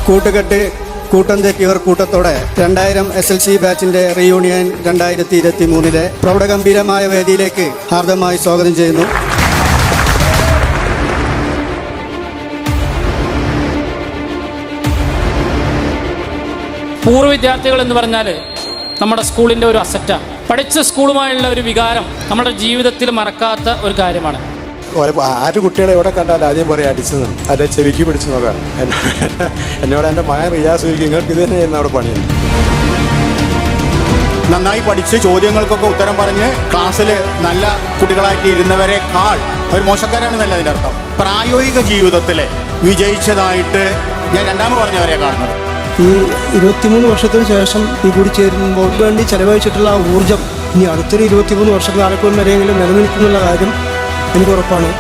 കൂട്ടുകെട്ട് കൂട്ടം തെറ്റിയവർ കൂട്ടത്തോടെ 2000 SLC ബാച്ചിന്റെ റീയൂണിയൻ 2023 പ്രൗഢഗംഭീരമായ വേദിയിലേക്ക് ഹാർദമായി സ്വാഗതം ചെയ്യുന്നു. പൂർവ്വ വിദ്യാർത്ഥികൾ എന്ന് പറഞ്ഞാൽ നമ്മുടെ സ്കൂളിൻ്റെ ഒരു അസറ്റാണ്. പഠിച്ച സ്കൂളുമായുള്ള ഒരു വികാരം നമ്മുടെ ജീവിതത്തിൽ മറക്കാത്ത ഒരു കാര്യമാണ്. ആര് കുട്ടികളെ എവിടെ കണ്ടാലും ആദ്യം പറയാം അടിച്ചത്, അല്ലെ ചെവിക്ക് പിടിച്ചു നോക്കാം. എന്നോട് എൻ്റെ മകൻ റിയാസ് ചോദിക്കും, നിങ്ങൾക്ക് ഇത് തന്നെ ചെയ്യുന്ന അവിടെ പണിയുണ്ട്. നന്നായി പഠിച്ച് ചോദ്യങ്ങൾക്കൊക്കെ ഉത്തരം പറഞ്ഞ് ക്ലാസ്സിൽ നല്ല കുട്ടികളായിട്ട് ഇരുന്നവരെക്കാൾ ഒരു മോശക്കാരാണെന്നല്ല അതിൻ്റെ അർത്ഥം. പ്രായോഗിക ജീവിതത്തിൽ വിജയിച്ചതായിട്ട് ഞാൻ രണ്ടാമത് പറഞ്ഞവരെ കാണുന്നത്. ഈ 23 വർഷത്തിന് ശേഷം ഈ കൂടി ചേരുമ്പോൾ വേണ്ടി ചെലവഴിച്ചിട്ടുള്ള ആ ഊർജ്ജം ഇനി അടുത്തൊരു 23 വർഷക്കാലം വരെയെങ്കിലും നിലനിൽക്കുന്നുള്ള കാര്യം എനിക്ക് ഉറപ്പാണ്.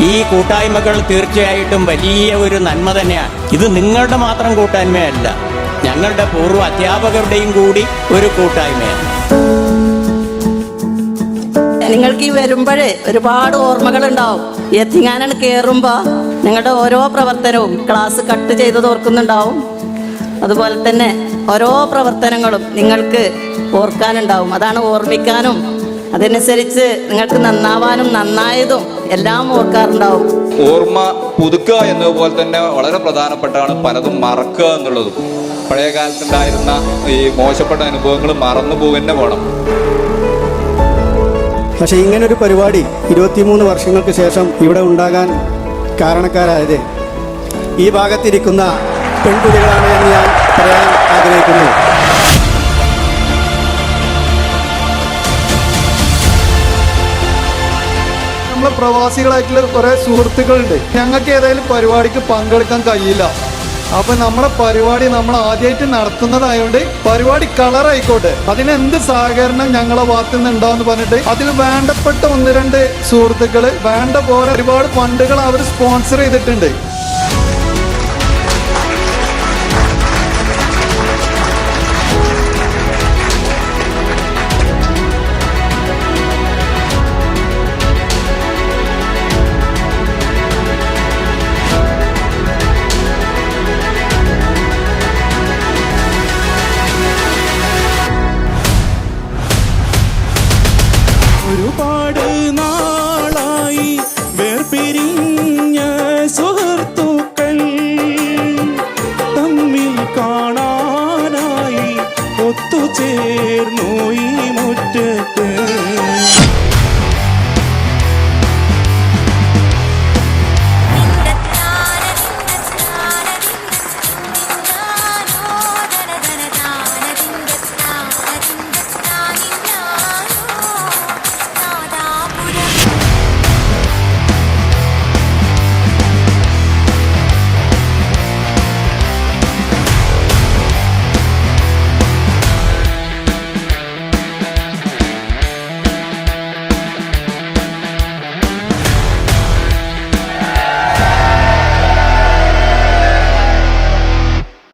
ഈ കൂട്ടായ്മകൾ തീർച്ചയായിട്ടും വലിയ ഒരു നന്മ തന്നെയാണ്. ഇത് നിങ്ങളുടെ മാത്രം കൂട്ടായ്മയല്ല, ഞങ്ങളുടെ പൂർവ്വ അധ്യാപകരുടെയും കൂടി ഒരു കൂട്ടായ്മയാണ്. നിങ്ങൾക്ക് ഈ വരുമ്പോഴേ ഒരുപാട് ഓർമ്മകളുണ്ടാവും. എത്തിങ്ങാനാണ് കയറുമ്പോൾ നിങ്ങളുടെ ഓരോ പ്രവർത്തനവും ക്ലാസ് കട്ട് ചെയ്തത് ഓർക്കുന്നുണ്ടാവും. അതുപോലെ തന്നെ ഓരോ പ്രവർത്തനങ്ങളും നിങ്ങൾക്ക് ഓർക്കാനുണ്ടാവും. അതാണ് ഓർമ്മിക്കാനും അതനുസരിച്ച് നിങ്ങൾക്ക് നന്നാവാനും നന്നായതും എല്ലാം ഓർക്കാറുണ്ടാവും. ഓർമ്മ പുതുക്കുക എന്നതുപോലെ തന്നെ വളരെ പ്രധാനപ്പെട്ടാണ് പലതും മറക്കുക എന്നുള്ളതും. പഴയ കാലത്തുണ്ടായിരുന്ന ഈ മോശപ്പെട്ട അനുഭവങ്ങൾ മറന്നു പോകുന്ന വേണം. പക്ഷേ ഇങ്ങനൊരു പരിപാടി 23 വർഷങ്ങൾക്ക് ശേഷം ഇവിടെ ഉണ്ടാകാൻ കാരണക്കാരായത് ഈ ഭാഗത്തിരിക്കുന്ന പെൺകുട്ടികളാണ് എന്ന് ഞാൻ പറയാൻ ആഗ്രഹിക്കുന്നു. നമ്മളെ പ്രവാസികളായിട്ടുള്ള കുറേ സുഹൃത്തുക്കളുണ്ട്. ഞങ്ങൾക്ക് ഏതായാലും പരിപാടിക്ക് പങ്കെടുക്കാൻ കഴിയില്ല. അപ്പം നമ്മുടെ പരിപാടി നമ്മൾ ആദ്യമായിട്ട് നടത്തുന്നതായതുകൊണ്ട് പരിപാടി കളറായിക്കോട്ടെ, അതിനെന്ത് സഹകരണം ഞങ്ങളെ ഭാഗത്തു നിന്ന് ഉണ്ടാവുമെന്ന് പറഞ്ഞിട്ട് അതിന് വേണ്ടപ്പെട്ട 1-2 സുഹൃത്തുക്കൾ വേണ്ട പോലെ ഒരുപാട് ഫണ്ടുകൾ അവർ സ്പോൺസർ ചെയ്തിട്ടുണ്ട്.